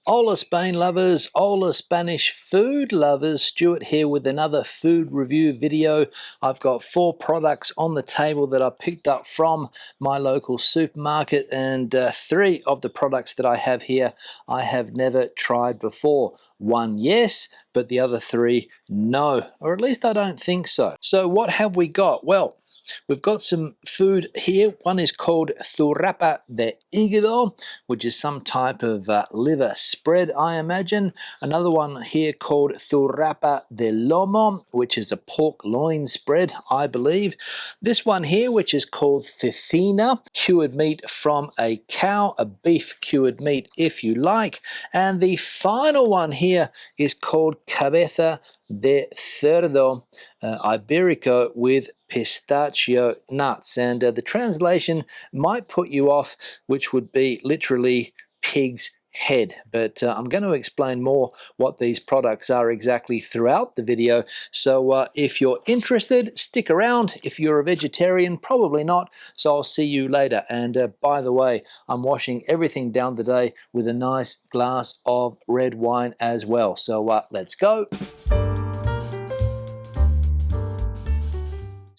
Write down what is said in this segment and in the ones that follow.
Hola Spain lovers, hola Spanish food lovers, Stuart here with another food review video. I've got 4 products on the table that I picked up from my local supermarket, and 3 of the products that I have here I have never tried before. 1 yes, but the other 3 no, or at least I don't think so. So what have we got? Well, we've got some food here. One is called zurrapa de hígado, which is some type of liver spread, I imagine. Another one here called zurrapa de lomo, which is a pork loin spread, I believe. This one here, which is called cecina, cured meat from a cow, a beef cured meat if you like. And the final one here is called cabeza de cerdo iberico with pistachio nuts, and the translation might put you off, which would be literally pig's head, but I'm going to explain more what these products are exactly throughout the video. So if you're interested, stick around. If you're a vegetarian, probably not, so I'll see you later. And by the way, I'm washing everything down today with a nice glass of red wine as well. So let's go.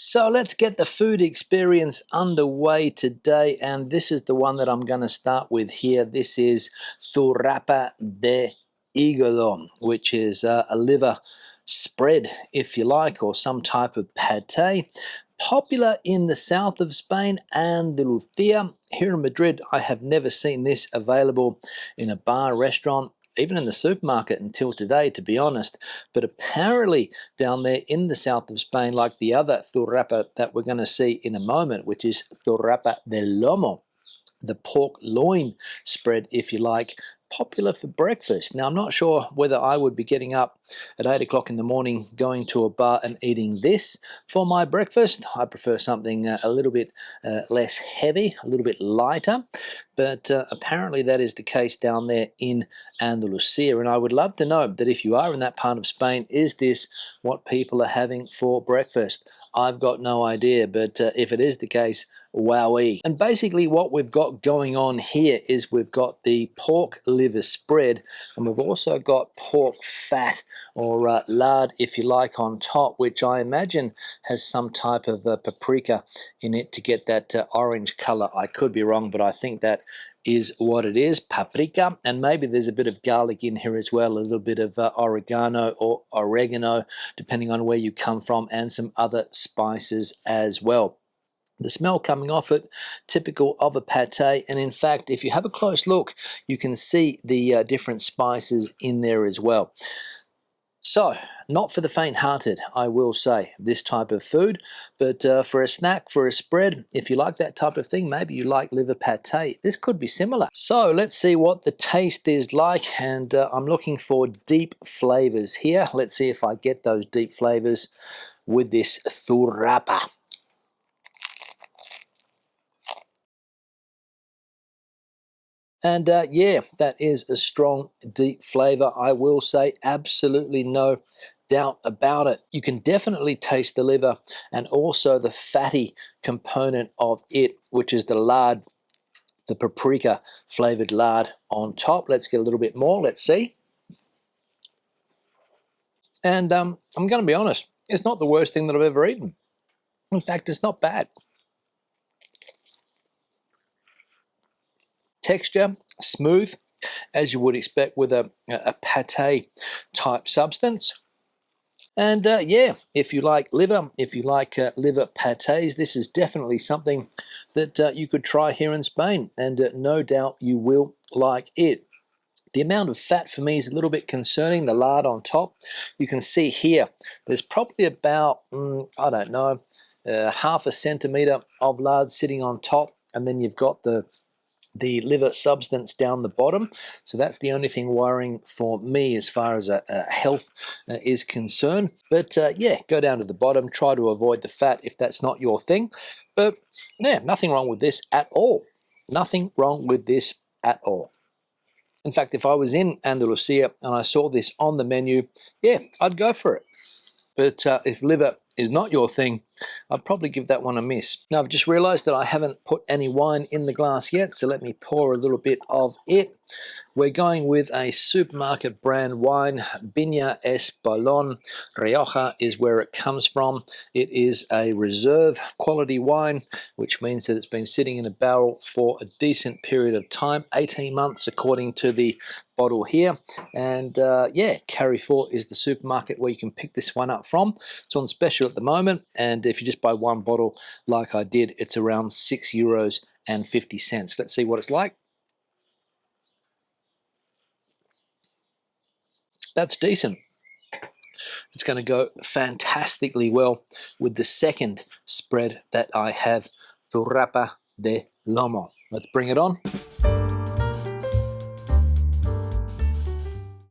So let's get the food experience underway today, and this is the one that I'm going to start with here. This is zurrapa de hígado, which is a liver spread, if you like, or some type of pate. Popular in the south of Spain, Andalusia. Here in Madrid, I have never seen this available in a bar, restaurant, even in the supermarket until today, to be honest. But apparently down there in the south of Spain, like the other zurrapa that we're going to see in a moment, which is zurrapa de lomo, the pork loin spread, if you like, popular for breakfast. Now, I'm not sure whether I would be getting up at 8 o'clock in the morning, going to a bar and eating this for my breakfast. I prefer something a little bit less heavy, a little bit lighter, but apparently that is the case down there in Andalusia. And I would love to know that if you are in that part of Spain, is this what people are having for breakfast? I've got no idea, but if it is the case, wowee. And basically what we've got going on here is we've got the pork liver spread, and we've also got pork fat, or lard if you like, on top, which I imagine has some type of paprika in it to get that orange color. I could be wrong, but I think that is what it is, paprika. And maybe there's a bit of garlic in here as well, a little bit of oregano or oregano, depending on where you come from, and some other spices as well. The smell coming off it, typical of a pate, and in fact, if you have a close look, you can see the different spices in there as well. So, not for the faint-hearted, I will say, this type of food, but for a snack, for a spread, if you like that type of thing, maybe you like liver pate, this could be similar. So, let's see what the taste is like, and I'm looking for deep flavors here. Let's see if I get those deep flavors with this zurrapa. And yeah, that is a strong, deep flavor, I will say. Absolutely no doubt about it. You can definitely taste the liver and also the fatty component of it, which is the lard, the paprika flavored lard on top. Let's get a little bit more. Let's see. And I'm going to be honest, it's not the worst thing that I've ever eaten. In fact, it's not bad. Texture, smooth, as you would expect with a pate type substance. And yeah, if you like liver, if you like liver pates, this is definitely something that you could try here in Spain, and no doubt you will like it. The amount of fat for me is a little bit concerning, the lard on top. You can see here, there's probably about, I don't know, half a centimetre of lard sitting on top, and then you've got the liver substance down the bottom. So that's the only thing worrying for me as far as health is concerned. But yeah, go down to the bottom, try to avoid the fat if that's not your thing. But yeah, nothing wrong with this at all. Nothing wrong with this at all. In fact, if I was in Andalusia and I saw this on the menu, yeah, I'd go for it. But if liver is not your thing, I'd probably give that one a miss. Now I've just realized that I haven't put any wine in the glass yet, so let me pour a little bit of it. We're going with a supermarket brand wine, Viña Espolón. Rioja is where it comes from. It is a reserve quality wine, which means that it's been sitting in a barrel for a decent period of time, 18 months according to the bottle here. And yeah, Carrefour is the supermarket where you can pick this one up from. It's on special at the moment, and if you just buy one bottle like I did, it's around €6.50. Let's see what it's like. That's decent. It's going to go fantastically well with the second spread that I have, Turrapa de Lomo. Let's bring it on.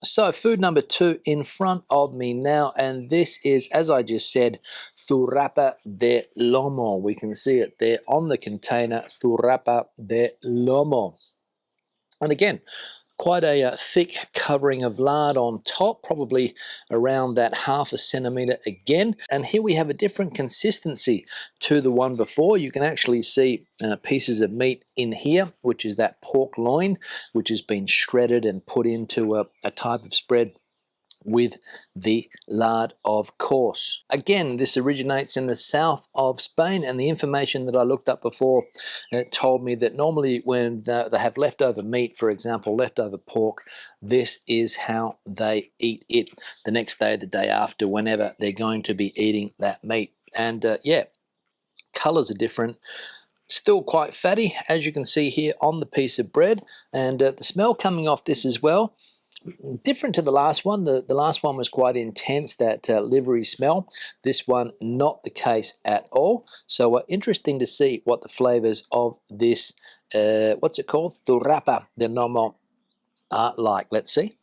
So food number 2 in front of me now, and this is, as I just said, Turrapa de Lomo. We can see it there on the container, Turrapa de Lomo. And again, quite a thick covering of lard on top, probably around that 1/2 centimeter again. And here we have a different consistency to the one before. You can actually see pieces of meat in here, which is that pork loin, which has been shredded and put into a type of spread with the lard, of course. Again, this originates in the south of Spain, and the information that I looked up before told me that normally when they have leftover meat, for example, leftover pork, this is how they eat it the next day, the day after, whenever they're going to be eating that meat. And yeah, colors are different. Still quite fatty, as you can see here on the piece of bread, and the smell coming off this as well, different to the last one. The last one was quite intense, that livery smell. This one, not the case at all. So interesting to see what the flavors of this, what's it called? Turrapa de Lomo are like. Let's see.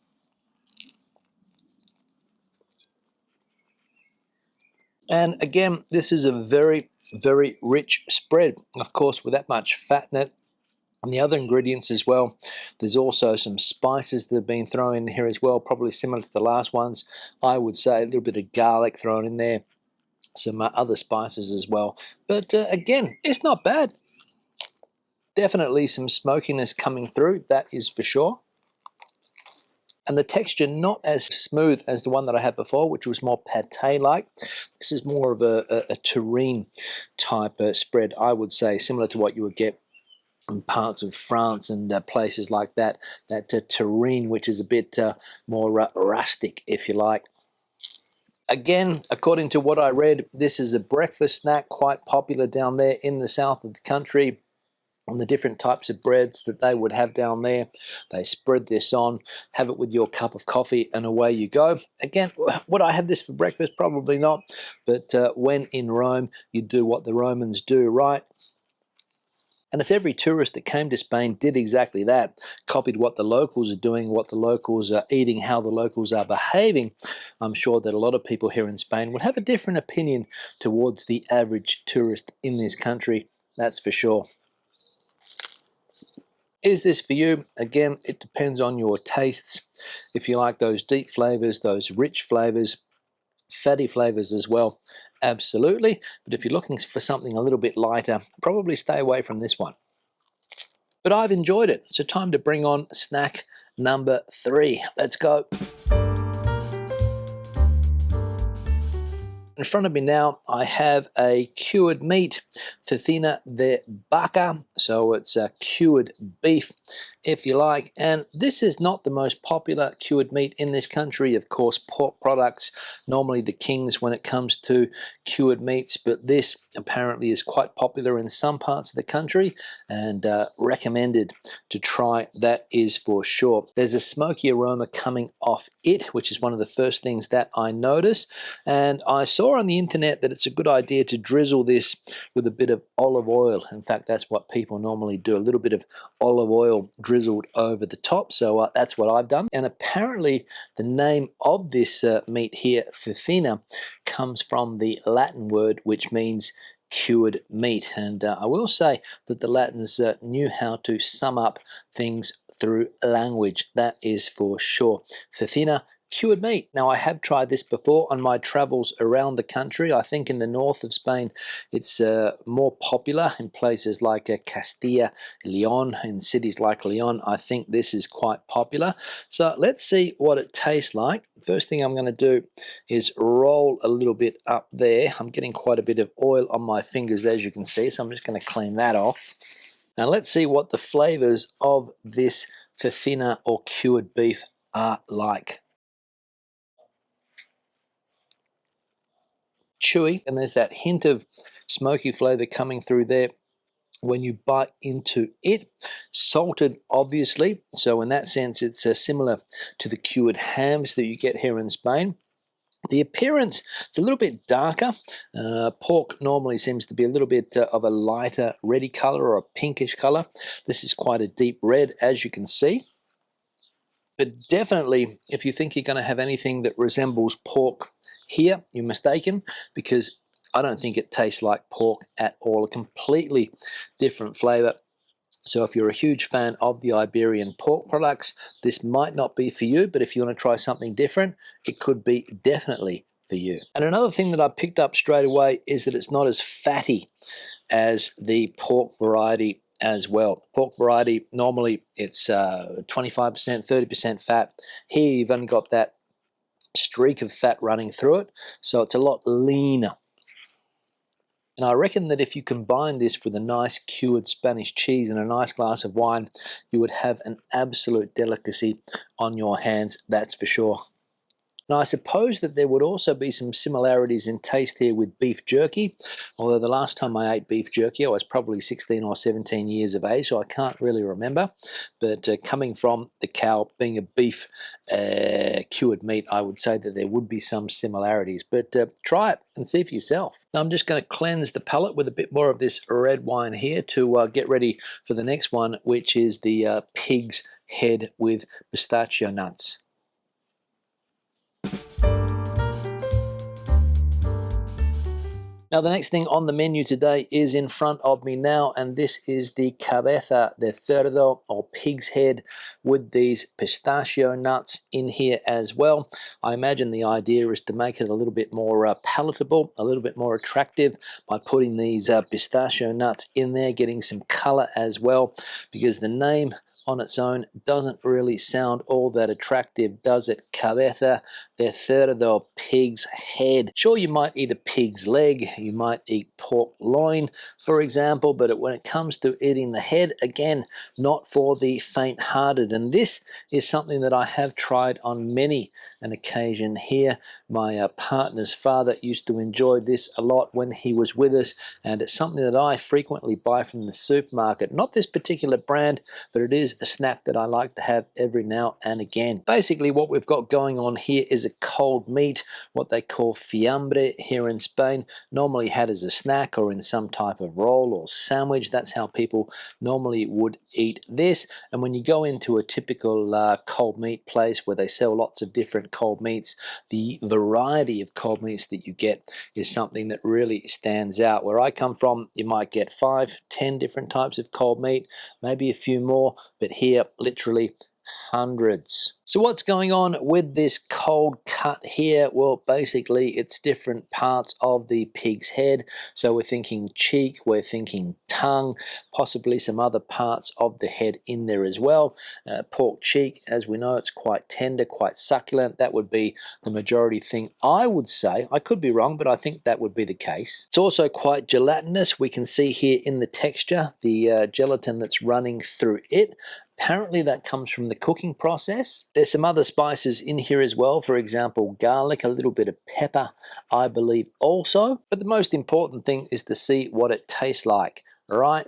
And again, this is a very, very rich spread, of course, with that much fat in it. And the other ingredients as well, there's also some spices that have been thrown in here as well, probably similar to the last ones. I would say a little bit of garlic thrown in there, some other spices as well. But again, it's not bad. Definitely some smokiness coming through, that is for sure. And the texture not as smooth as the one that I had before, which was more pate-like. This is more of a terrine type spread, I would say, similar to what you would get in parts of France and places like that, that terrine, which is a bit more rustic, if you like. Again, according to what I read, this is a breakfast snack, quite popular down there in the south of the country. On the different types of breads that they would have down there, they spread this on, have it with your cup of coffee, and away you go. Again, would I have this for breakfast? Probably not, but when in Rome, you do what the Romans do, right? And if every tourist that came to Spain did exactly that, copied what the locals are doing, what the locals are eating, how the locals are behaving, I'm sure that a lot of people here in Spain would have a different opinion towards the average tourist in this country, that's for sure. Is this for you? Again, it depends on your tastes. If you like those deep flavors, those rich flavors, fatty flavors as well, absolutely. But if you're looking for something a little bit lighter, probably stay away from this one. But I've enjoyed it. So time to bring on snack number 3. Let's go. In front of me now, I have a cured meat, cecina de vaca, so it's a cured beef, if you like. And this is not the most popular cured meat in this country. Of course, pork products, normally the kings when it comes to cured meats, but this apparently is quite popular in some parts of the country and recommended to try, that is for sure. There's a smoky aroma coming off it, which is one of the first things that I notice. And I saw on the internet that it's a good idea to drizzle this with a bit of olive oil. In fact, that's what people normally do, a little bit of olive oil drizzled over the top. So that's what I've done. And apparently the name of this meat here, cecina, comes from the Latin word which means cured meat. And I will say that the Latins knew how to sum up things through language, that is for sure. Cecina Cured meat. Now, I have tried this before on my travels around the country. I think in the north of Spain it's more popular in places like Castilla, Leon, in cities like Leon. I think this is quite popular. So let's see what it tastes like. First thing I'm going to do is roll a little bit up there. I'm getting quite a bit of oil on my fingers, as you can see, so I'm just going to clean that off. Now let's see what the flavours of this cecina or cured beef are like. Chewy, and there's that hint of smoky flavor coming through there when you bite into it. Salted, obviously, so in that sense it's similar to the cured hams that you get here in Spain. The appearance, it's a little bit darker. Pork normally seems to be a little bit of a lighter reddy color or a pinkish color. This is quite a deep red, as you can see. But definitely, if you think you're going to have anything that resembles pork here, you're mistaken, because I don't think it tastes like pork at all. A completely different flavor. So if you're a huge fan of the Iberian pork products, this might not be for you, but if you want to try something different, it could be definitely for you. And another thing that I picked up straight away is that it's not as fatty as the pork variety as well. Pork variety, normally it's 25%, 30% fat. Here you've only got that streak of fat running through it, so it's a lot leaner. And I reckon that if you combine this with a nice cured Spanish cheese and a nice glass of wine, you would have an absolute delicacy on your hands, that's for sure. Now, I suppose that there would also be some similarities in taste here with beef jerky, although the last time I ate beef jerky I was probably 16 or 17 years of age, so I can't really remember. But coming from the cow being a beef cured meat, I would say that there would be some similarities. But try it and see for yourself. Now, I'm just going to cleanse the palate with a bit more of this red wine here to get ready for the next one, which is the pig's head with pistachio nuts. Now, the next thing on the menu today is in front of me now, and this is the cabeza de cerdo, or pig's head, with these pistachio nuts in here as well. I imagine the idea is to make it a little bit more palatable, a little bit more attractive by putting these pistachio nuts in there, getting some color as well, because the name on its own doesn't really sound all that attractive, does it? Cabeza de cerdo, pig's head. Sure, you might eat a pig's leg, you might eat pork loin, for example, but when it comes to eating the head, again, not for the faint-hearted. And this is something that I have tried on many an occasion here. My partner's father used to enjoy this a lot when he was with us, and it's something that I frequently buy from the supermarket. Not this particular brand, but it is a snack that I like to have every now and again. Basically, what we've got going on here is a cold meat, what they call fiambre here in Spain, normally had as a snack or in some type of roll or sandwich. That's how people normally would eat this. And when you go into a typical cold meat place where they sell lots of different cold meats, the variety of cold meats that you get is something that really stands out. Where I come from, you might get 5, 10 different types of cold meat, maybe a few more, but here literally hundreds. So what's going on with this cold cut here? Well, basically it's different parts of the pig's head. So we're thinking cheek, we're thinking tongue, possibly some other parts of the head in there as well. Pork cheek, as we know, it's quite tender, quite succulent. That would be the majority thing, I would say. I could be wrong, but I think that would be the case. It's also quite gelatinous. We can see here in the texture, the gelatin that's running through it. Apparently that comes from the cooking process. There's some other spices in here as well, for example garlic, a little bit of pepper I believe also, but the most important thing is to see what it tastes like, right?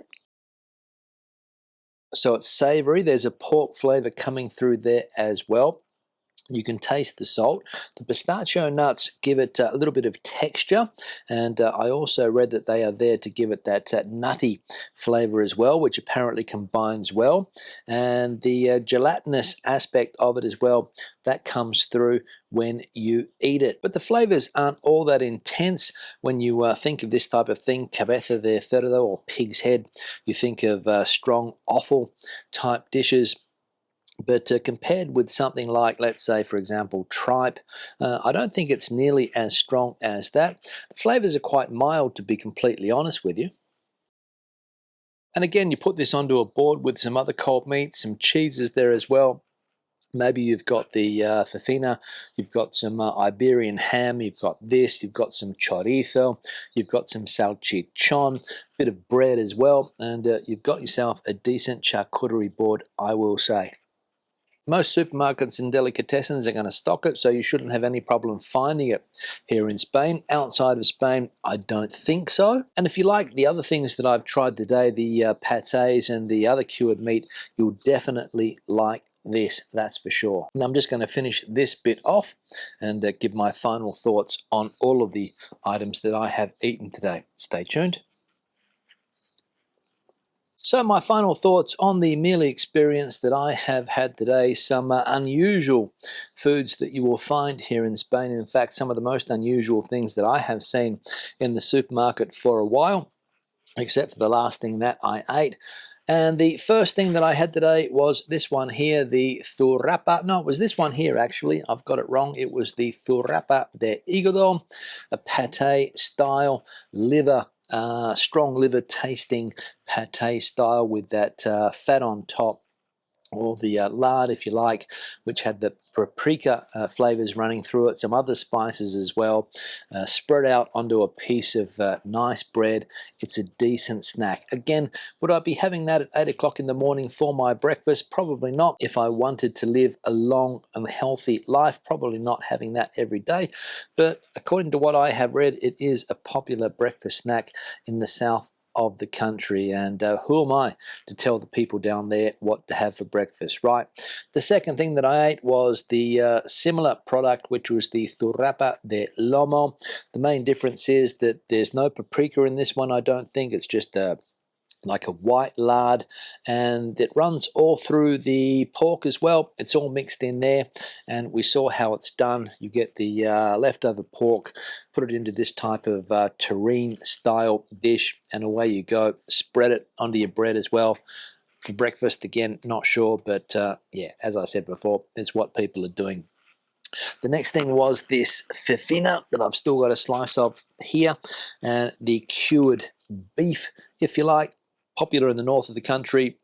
So it's savory, there's a pork flavor coming through there as well. You can taste the salt. The pistachio nuts give it a little bit of texture, and I also read that they are there to give it that nutty flavor as well, which apparently combines well. And the gelatinous aspect of it as well, that comes through when you eat it. But the flavors aren't all that intense. When you think of this type of thing, cabeza de cerdo or pig's head, you think of strong offal type dishes. But compared with something like, let's say, for example, tripe, I don't think it's nearly as strong as that. The flavors are quite mild, to be completely honest with you. And again, you put this onto a board with some other cold meats, some cheeses there as well. Maybe you've got the fafina, you've got some Iberian ham, you've got this, you've got some chorizo, you've got some salchichon, bit of bread as well, and you've got yourself a decent charcuterie board, I will say. Most supermarkets and delicatessens are going to stock it, so you shouldn't have any problem finding it here in Spain. Outside of Spain, I don't think so. And if you like the other things that I've tried today, the pâtés and the other cured meat, you'll definitely like this, that's for sure. And I'm just going to finish this bit off and give my final thoughts on all of the items that I have eaten today. Stay tuned. So my final thoughts on the meal experience that I have had today, some unusual foods that you will find here in Spain. In fact, some of the most unusual things that I have seen in the supermarket for a while, except for the last thing that I ate. And the first thing that I had today was this one here, the thurrapa. No, it was this one here, actually. I've got it wrong. It was the thurrapa de hígado, a pate style liver, strong liver tasting pate style with that fat on top, or the lard, if you like, which had the paprika flavors running through it, some other spices as well, spread out onto a piece of nice bread. It's a decent snack. Again, would I be having that at 8 o'clock in the morning for my breakfast? Probably not. If I wanted to live a long and healthy life, probably not having that every day. But according to what I have read, it is a popular breakfast snack in the south of the country, and who am I to tell the people down there what to have for breakfast, right? The second thing that I ate was the similar product, which was the thurrapa de lomo. The main difference is that there's no paprika in this one. I don't think it's just like a white lard, and it runs all through the pork as well. It's all mixed in there, and we saw how it's done. You get the leftover pork, put it into this type of terrine style dish, and away you go. Spread it onto your bread as well. For breakfast, again, not sure, but yeah, as I said before, it's what people are doing. The next thing was this fafina that I've still got a slice of here, and the cured beef, if you like, popular in the north of the country.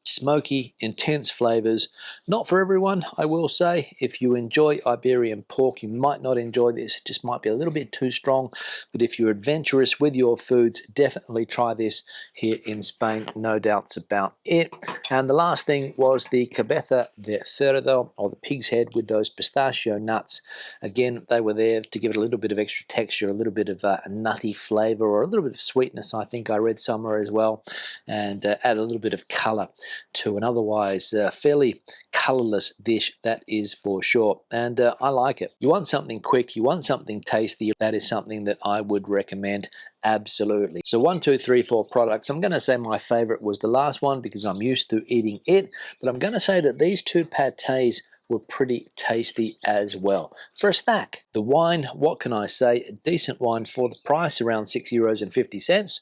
Smoky, intense flavors. Not for everyone, I will say. If you enjoy Iberian pork, you might not enjoy this. It just might be a little bit too strong. But if you're adventurous with your foods, definitely try this here in Spain. No doubts about it. And the last thing was the cabeza de cerdo, or the pig's head with those pistachio nuts. Again, they were there to give it a little bit of extra texture, a little bit of a nutty flavor, or a little bit of sweetness, I think I read somewhere as well, and add a little bit of color to an otherwise fairly colorless dish, that is for sure. And I like it. You want something quick, you want something tasty, that is something that I would recommend. Absolutely. So 1, 2, 3, 4 products. I'm going to say my favorite was the last one because I'm used to eating it, but I'm going to say that these two pâtés were pretty tasty as well. For a snack, the wine, what can I say? A decent wine for the price, around €6.50.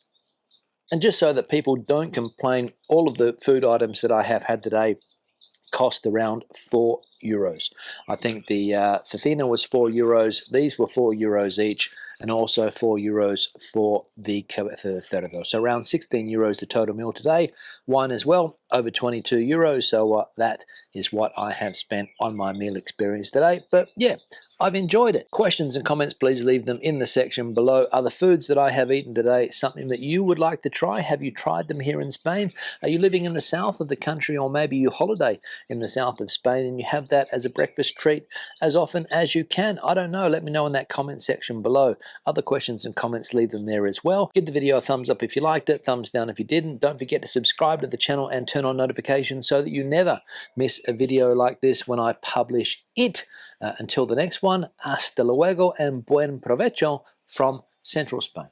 And just so that people don't complain, all of the food items that I have had today cost around €4. I think the fafina was €4. These were €4 each, and also €4 for the cerdo. So around €16 the total meal today. Wine as well, over €22. So that is what I have spent on my meal experience today. But yeah, I've enjoyed it. Questions and comments, please leave them in the section below. Are the foods that I have eaten today something that you would like to try? Have you tried them here in Spain? Are you living in the south of the country, or maybe you holiday in the south of Spain and you have that as a breakfast treat as often as you can? I don't know. Let me know in that comment section below. Other questions and comments, leave them there as well. Give the video a thumbs up if you liked it, thumbs down if you didn't. Don't forget to subscribe to the channel and turn on notifications so that you never miss a video like this when I publish it. Until the next one, hasta luego and buen provecho from Central Spain.